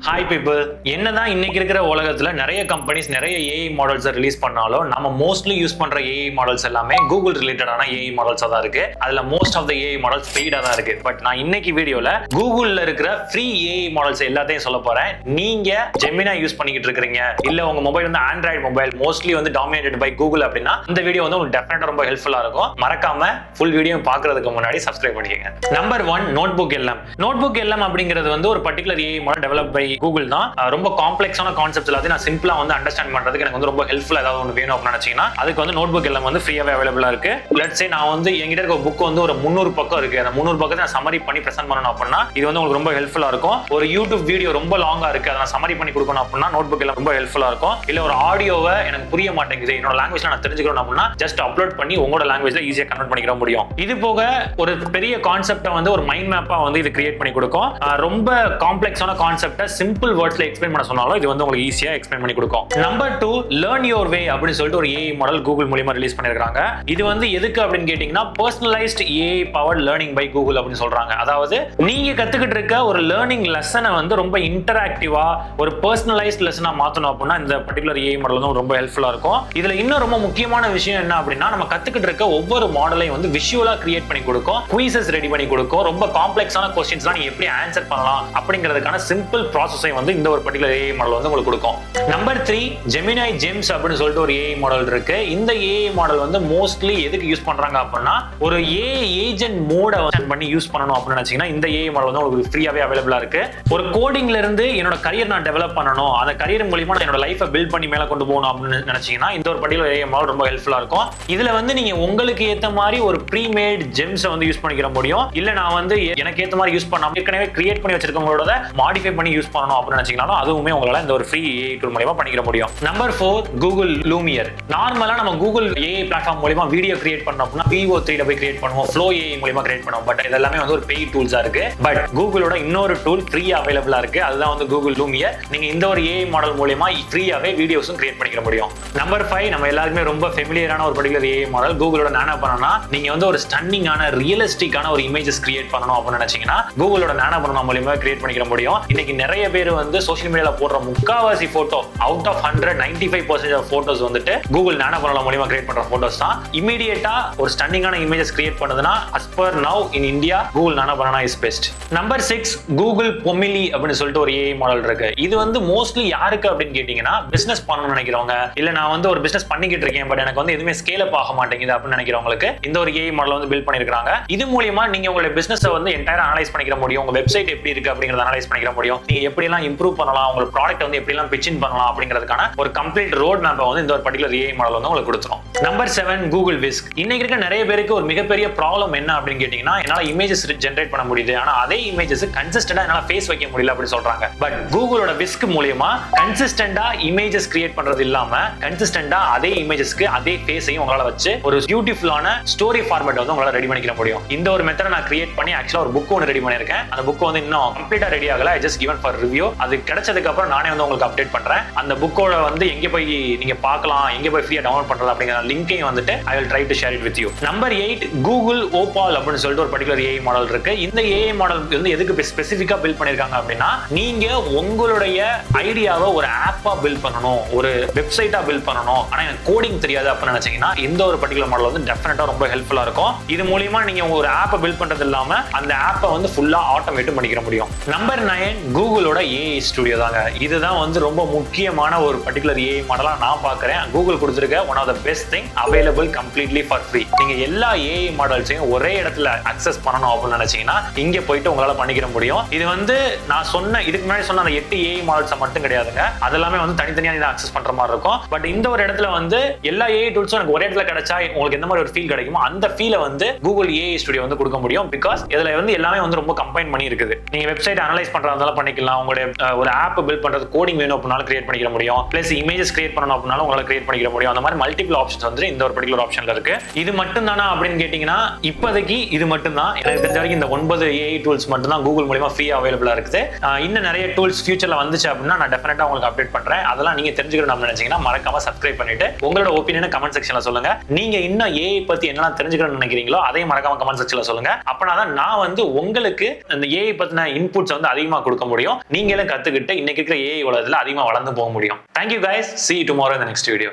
Hi people, என்னதான் இன்னைக்கு இருக்கிற உலகத்துல நிறைய கம்பெனிஸ் நிறைய ஏஐ மாடல்ஸ் ரிலீஸ் பண்ணாலும் நம்ம மோஸ்ட்லி யூஸ் பண்ற ஏஐ மாடல்ஸ் எல்லாமே கூகுள் ரிலேட்டடான ஏஐ மாடல்ஸா தான் இருக்கு. அதுல most of the AI models பெய்டா தான் இருக்கு. பட் நான் இன்னைக்கு வீடியோல கூகுள்ல இருக்கிற ஃப்ரீ ஏஐ மாடல்ஸ் எல்லாத்தையும் சொல்ல போறேன். நீங்க ஜெமினா யூஸ் பண்ணிக்கிட்டு இருக்கீங்க, இல்ல உங்க மொபைல் வந்து ஆண்ட்ராய்டு மொபைல் மோஸ்ட்லி வந்து டாமினேட்டட் பை கூகுள் அப்படின்னா இந்த வீடியோ வந்து உங்களுக்கு டெஃபினட்டா ரொம்ப ஹெல்ப்ஃபுல்லா இருக்கும். மறக்காம ஃபுல் வீடியோ பாக்குறதுக்கு முன்னாடி சப்ஸ்கிரைப் பண்ணிக்கங்க. Number 1, notebook LM. Notebook LM அப்படிங்கிறது வந்து ஒரு particular AI model develop by Google தான். ரொம்ப காம்ப்ளெக்ஸான கான்செப்ட்ஸ் எல்லாத்தையும் நான் சிம்பிளா வந்து அண்டர்ஸ்டாண்ட் பண்றதுக்கு எனக்கு வந்து ரொம்ப ஹெல்ப்ஃபுல்லா ஏதாவது ஒன்று வேணும் அப்படின்னு நினைச்சீங்கன்னா அதுக்கு வந்து நோட்புக் எல்லாம் வந்து ஃப்ரீயாவே அவைலபிளா இருக்கு. லெட்ஸ் சே நான் வந்து என்கிட்ட இருக்க புக் வந்து ஒரு 300 பக்கம் இருக்கு. அந்த 300 பக்கத்தை நான் சமரி பண்ணி பிரசன்ட் பண்ணணும் அப்படின்னா இது வந்து உங்களுக்கு ரொம்ப ஹெல்ப்ஃபுல்லா இருக்கும். ஒரு யூடியூப் வீடியோ ரொம்ப லாங்கா இருக்கு, அதை நான் சமரி பண்ணி கொடுக்கணும் அப்படின்னா நோட்புக் எல்லாம் ரொம்ப ஹெல்ப்ஃபுல்லா இருக்கும். இல்ல ஒரு ஆடியோவை எனக்கு புரிய மாட்டேங்குது, என்னோட லாங்குவேஜ்ல நான் தெரிஞ்சுக்கணும் அப்படின்னா ஜஸ்ட் அப்லோட் பண்ணி உங்களோட லாங்குவேஜ்ல ஈஸியா கன்வெர்ட் பண்ணிக்கிற முடியும். இது போக ஒரு பெரிய கான்செப்டை வந்து ஒரு மைண்ட் மேப்பா வந்து இது கிரியேட் பண்ணி கொடுக்கும். ரொம்ப காம்ப்ளெக்ஸான கான்செப்டை சிம்பிள் வேர்ட்ஸ்ல எக்ஸ்பிளைன் பண்ண சொன்னாலும் இது வந்து உங்களுக்கு ஈஸியா எக்ஸ்பிளைன் பண்ணி கொடுக்கும். நம்பர் 2, லேர்ன் யுவர் வே அப்படின்னு சொல்லிட்டு ஒரு ஏஐ மாடல் கூகுள் மூலமா ரிலீஸ் பண்ணிருக்காங்க. இது வந்து எதுக்கு அப்படின்னு கேட்டீங்கன்னா personalised AI powered learning by Google அப்படின்னு சொல்றாங்க. அதாவது நீங்க கத்துக்கிட்டு இருக்க ஒரு லேர்னிங் லெசனை வந்து ரொம்ப இன்டராக்டிவா ஒரு பர்சனலைஸ்ட் லெசனா மாத்தணும் அப்படின்னா இந்த பர்டிகுலர் ஏஐ மாடல் வந்து ரொம்ப ஹெல்ப்ஃபுல்லா இருக்கும். இதுல இன்னும் ரொம்ப முக்கியமான விஷயம் என்ன அப்படின்னா நம்ம கத்துக்கிட்டு இருக்க ஒவ்வொரு மாடலையும் வந்து விஷுவலா கிரியேட் பண்ணி கொடுக்கும், குயிசஸ் ரெடி பண்ணி கொடுக்கும். ரொம்ப காம்ப்ளெக்ஸான கொஸ்டின்ஸ்லாம் நீங்க எப்படி ஆன்சர் பண்ணலாம் அப்படிங்கிறதுக்கான சிம்பிள் ப்ராசஸை வந்து இந்த ஒரு பர்டிகுலர் ஏஐ மாடல் வந்து உங்களுக்கு கொடுக்கும். நம்பர் 3, ஜெமினை ஜெம்ஸ் அப்படின்னு சொல்லிட்டு ஒரு ஏஐ மாடல் இருக்கு. இந்த ஏஐ மாடல் வந்து மோஸ்ட்லி எதுக்கு யூஸ் பண்றாங்க அப்படின்னா ஒரு ஏஐ ஏஜென்ட் மோட பண்ணி யூஸ் பண்ணணும் அப்படின்னு நினைச்சீங்கன்னா இந்த ஏஐ மாடல் வந்து உங்களுக்கு ஃப்ரீயாவே அவைலபிளா இருக்கு. ஒரு கோடிங்ல இருந்து என்னோட கரியர் நான் டெவலப் பண்ணணும், அந்த கரியர் மூலமா நான் என்னோட லைஃபை பில்ட் பண்ணி மேல கொண்டு போகணும் அப்படின்னு நினைச்சீங்கன்னா இந்த ஒரு பர்டிகுலர் ஏஐ மாடல் ரொம்ப ஹெல்ப்ஃபுல்லா இருக்கும். இதுல வந்து நீங்க உங்களுக்கு ஏத்த மாதிரி ஒரு ப்ரீமேட் ஜெம்ஸை வந்து யூஸ் பண்ணிக்கிற முடியும். இல்ல நான் வந்து எனக்கு ஏத்த மாதிரி யூஸ் பண்ணாம ஏற்கனவே கிரியேட் பண்ணி வச்சிருக்கவங்களோட மாடிஃபை பண்ணி யூஸ் பண்ணணும் அப்படின்னு நினைச்சீங்கன்னா அதுவுமே உங்களால இந்த ஒரு ஃப்ரீ ஏஐ டூல் மூலமா பண்ணிக்கிற முடியும். Number 4, Google Lumière. நார்மலா நம்ம கூகுள் ஏஐ பிளாட்ஃபார்ம் மூலமா வீடியோ கிரியேட் பண்ணோம் அப்படின்னா VO3 போய் கிரியேட் பண்ணுவோம், ஃப்ளோ ஏஐ மூலமா கிரியேட் பண்ணுவோம். பட் இதெல்லாமே வந்து ஒரு பெய்ட் டூல்ஸா இருக்கு. பட் கூகுளோட இன்னொரு டூல் ஃப்ரீயா அவைலபிளா இருக்கு, அதுதான் வந்து கூகுள் லூமியர். நீங்க இந்த ஒரு ஏஐ மாடல் மூலமா ஃப்ரீயாவே வீடியோஸும் கிரியேட் பண்ணிக்க முடியும். நம்பர் 5, நம்ம எல்லாருமே ரொம்ப ஃபெமிலியரான ஒரு பர்டிகுலர் ஏஐ மாடல் கூகுளோட நானோ பண்ணனா. நீங்க வந்து ஒரு ஸ்டன்னிங்கான ரியலிஸ்டிக்கான ஒரு இமேஜஸ் கிரியேட் பண்ணணும் அப்படின்னு நினைச்சீங்கன்னா கூகுளோட நானோ பண்ணனா மூலமா கிரியேட் பண்ணிக்க முடியும். இன்னைக்கு நிறைய பேர் வந்து சோஷியல் மீடியால போடுற முக்காவாசி photo out of 100 95% of photos வந்துட்டு கூகுள் நானோ பண்ணலாம் மூலமா கிரியேட் பண்ற போட்டோஸ் தான். இமிடியேட்டா ஒரு ஸ்டன்னிங்கான இமேஜஸ் கிரியேட் பண்ணுதுன்னா as per now in India Google nano banana is best. Number 6, Google Pomelli அப்படின்னு சொல்லிட்டு ஒரு ஏஐ மாடல் இருக்கு. இது வந்து மோஸ்ட்லி யாருக்கு அப்படின்னு கேட்டீங்கன்னா பிசினஸ் பண்ணணும்னு நினைக்கிறவங்க, இல்ல நான் வந்து ஒரு பிசினஸ் பண்ணிக்கிட்டு இருக்கேன் பட் எனக்கு வந்து எதுவுமே ஸ்கேல் அப் ஆக மாட்டேங்குது அப்படின்னு நினைக்கிறவங்களுக்கு இந்த ஒரு ஏஐ மாடல் வந்து பில்ட் பண்ணிருக்காங்க. இது மூலமா நீங்க உங்களுடைய பிசினஸ் வந்து என்டையரா அனலைஸ் பண்ணிக்கிற முடியும், உங்க வெப்சைட் எப்படி இருக்கு அப்படிங்கறத அனலைஸ் பண்ணிக்கிற முடியும், நீங்க எப்படி எல்லாம் இம்ப்ரூவ் பண்ணலாம், உங்க ப்ராடக்ட் வந்து எப்படி எல்லாம் பிட்ச் இன் பண்ணலாம் அப்படிங்கிறதுக்கான ஒரு கம்ப்ளீட் ரோட் மேப்பை வந்து இந்த ஒரு பர்டிகுலர் ஏஐ மாடல் வந்து உங்களுக்கு கொடுத்துரும். Number 7, Google whisk. இன்னைக்கு இருக்க நிறைய பேருக்கு ஒரு மிகப்பெரிய ப்ராப்ளம் என்ன அப்படின்னு கேட்டீங்கன்னா என்னால இமேஜஸ் ஜெனரேட் பண்ண முடியுது, ஆனா அதே இமேஜஸ் கன்சிஸ்டன்டா என்னால ஃபேஸ் வைக்க முடியல அப்படின்னு சொல்றாங்க. பட் கூகுளோட விஸ்க் மூலமா கன்சிஸ்டன்டா இமேஜஸ் கிரியேட் பண்றது இல்லாம கன்சிஸ்டன்டா அதே இமேஜஸ்க்கு அதே ஃபேஸையும் உங்களால வச்சு ஒரு பியூட்டிஃபுல்லான ஸ்டோரி ஃபார்மேட் வந்து உங்களால ரெடி பண்ணிக்க முடியும். இந்த ஒரு மெத்தட் நான் கிரியேட் பண்ணி ஆக்சுவலா ஒரு புக் ஒன்று ரெடி பண்ணிருக்கேன். அந்த புக் வந்து இன்னும் கம்ப்ளீட்டா ரெடி ஆகல, I just given for review. அது கிடைச்சதுக்கு அப்புறம் நானே வந்து உங்களுக்கு அப்டேட் பண்றேன். அந்த புக்கோட வந்து எங்க போய் நீங்க பார்க்கலாம், எங்க போய் ஃப்ரீயா டவுன்லோட் பண்றது அப்படிங்கிற லிங்கையும் வந்துட்டு I will try to share it with you. Number 8, Google Opal அப்படின்னு சொல்லிட்டு ஒரு பர்டிகுலர் ஏஐ மாடல் இருக்கு. இந்த ஏஐ மாடல் வந்து எதுக்கு ஸ்பெசிஃபிக்கா பில்ட் பண்ணிருக்காங்க அப்படின்னா நீங்க உங்களுடைய ஐடியாவை ஒரு ஆப்பா பில்ட் பண்ணணும், ஒரு வெப்சைட்டா பில்ட் பண்ணணும், ஆனா எனக்கு கோடிங் தெரியாது அப்படின்னு நினைச்சீங்கன்னா இந்த ஒரு பர்டிகுலர் மாடல் வந்து டெஃபினட்டா ரொம்ப ஹெல்ப்ஃபுல்லா இருக்கும். இது மூலமா நீங்க ஒரு ஆப்பை பில்ட் பண்றது இல்லாம அந்த ஆப்பை வந்து ஃபுல்லா ஆட்டோமேட் பண்ணிக்க முடியும். நம்பர் 9, கூகுளோட ஏஐ ஸ்டுடியோ தாங்க. இதுதான் வந்து ரொம்ப முக்கியமான ஒரு பர்டிகுலர் ஏஐ மாடலா நான் பார்க்கிறேன். கூகுள் கொடுத்திருக்க one of the best thing available completely for free. நீங்க எல்லா ஏஐ மாடல்ஸையும் ஒரே இடத்துல அக்சஸ் பண்ணணும் அப்படின்னு நினைச்சீங்கன்னா இங்க போயிட்டு உங்களால பண்ணிக்கிற முடியும். இது வந்து நான் சொன்ன இதுக்கு முன்னாடி சொன்ன அந்த 8 ஏஐ மாடல்ஸ் மட்டும் கிடையாதுங்க, அதெல்லாமே வந்து தனித்தனியா நீங்க அக்சஸ் பண்ற மாதிரி இருக்கும். பட் இந்த ஒரு இடத்துல வந்து எல்லா ஏஐ டூல்ஸும் எனக்கு ஒரே இடத்துல கிடைச்சா உங்களுக்கு எந்த மாதிரி ஒரு ஃபீல் கிடைக்குமோ அந்த ஃபீலை வந்து கூகுள் ஏஐ ஸ்டுடியோ வந்து கொடுக்க முடியும். பிகாஸ் இதுல வந்து எல்லாமே வந்து ரொம்ப கம்பைன் பண்ணி இருக்குது. நீங்க வெப்சைட் அனலைஸ் பண்றதால பண்ணிக்கலாம், உங்களுடைய ஒரு ஆப் பில்ட் பண்றது கோடிங் வேணும் அப்படினாலும் கிரியேட் பண்ணிக்க முடியும், பிளஸ் இமேஜஸ் கிரியேட் பண்ணணும் அப்படினாலும் உங்களால கிரியேட் பண்ணிக்க முடியும். அந்த மாதிரி மல்டிபிள் ஆப்ஷன்ஸ் வந்து இந்த ஒரு பர்டிகுலர் ஆப்ஷன்ல இருக்கு. இது மட்டும் தானா அப்படின்னு கேட்டீங்கன்னா இப்போதைக்கு இது மட்டும் தான். எனக்கு தெரிஞ்ச வரைக்கும் இந்த 9 ஏஐ டூல்ஸ் மட்டும் தான் கூகுள் மூலமா ஃப்ரீ அவைலபிளா இருக்குது. இன்னும் நிறைய டூல்ஸ் ஃபியூச்சர்ல வந்துச்சு அப்படின்னா நான் டெஃபினட்டா உங்களுக்கு அப்டேட் பண்றேன். அதெல்லாம் நீங்க தெரிஞ்சுக்கணும் நினைச்சீங்கன்னா மறக்காம சப்ஸ்கிரைப் பண்ணிட்டு உங்களோட ஒப்பீனியனை கமெண்ட் செக்ஷன்ல சொல்லுங்க. நீங்க இன்னும் ஏஐ பத்தி என்னெல்லாம் தெரிஞ்சுக்கணும்னு நினைக்கிறீங்களோ அதையும் மறக்காம கமெண்ட் செக்ஷன்ல சொல்லுங்க. அப்பனாதான் நான் வந்து உங்களுக்கு அந்த ஏஐ பத்தின இன்புட்ஸ் வந்து அதிகமா கொடுக்க முடியும். நீங்களும் கத்துக்கிட்டு இன்னைக்கு இருக்கிற ஏஐ உலகத்துல அதிகமா வளர்ந்து போக முடியும். Thank you guys, see you tomorrow in the next video.